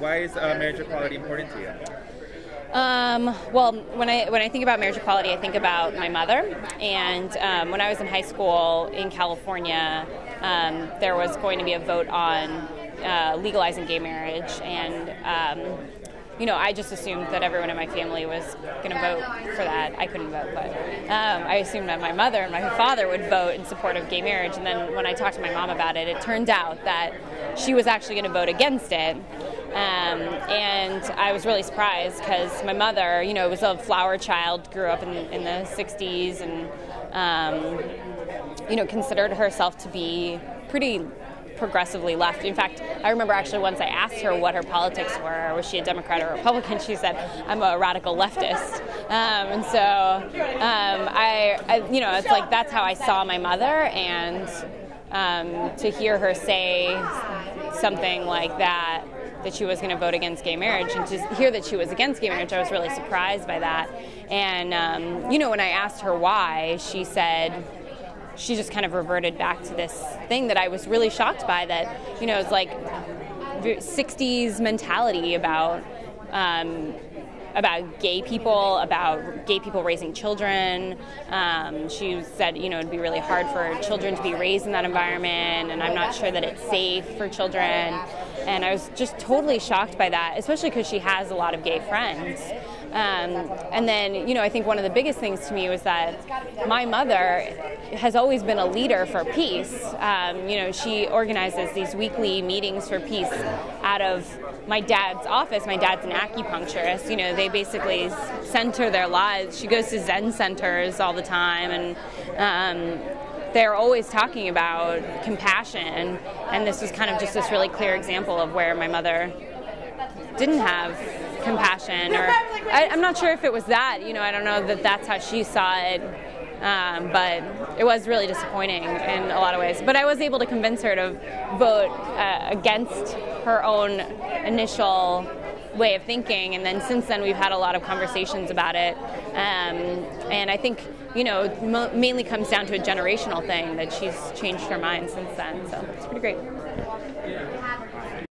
Why is marriage equality important to you? Well, when I think about marriage equality, I think about my mother. And when I was in high school in California, there was going to be a vote on legalizing gay marriage, and I just assumed that everyone in my family was going to vote for that. I couldn't vote, but I assumed that my mother and my father would vote in support of gay marriage. And then when I talked to my mom about it, it turned out that she was actually going to vote against it. And I was really surprised because my mother, was a flower child, grew up in the 60s, and, considered herself to be pretty progressively left. In fact, I remember actually once I asked her what her politics were, was she a Democrat or Republican, she said, I'm a radical leftist. And so it's like that's how I saw my mother, and to hear her say something like that she was going to vote against gay marriage, and to hear that she was against gay marriage, I was really surprised by that. And, when I asked her why, she said she just kind of reverted back to this thing that I was really shocked by, that, it's like 60s mentality about gay people raising children. She said, it'd be really hard for children to be raised in that environment, and I'm not sure that it's safe for children. And I was just totally shocked by that, especially because she has a lot of gay friends. And then, I think one of the biggest things to me was that my mother has always been a leader for peace. She organizes these weekly meetings for peace out of my dad's office. My dad's an acupuncturist. They basically center their lives. She goes to Zen centers all the time, and they're always talking about compassion. And this was kind of just this really clear example of where my mother didn't have compassion, or I'm not sure if it was that, I don't know that that's how she saw it, but it was really disappointing in a lot of ways. But I was able to convince her to vote against her own initial way of thinking, and then since then we've had a lot of conversations about it, and I think mainly comes down to a generational thing, that she's changed her mind since then, so it's pretty great.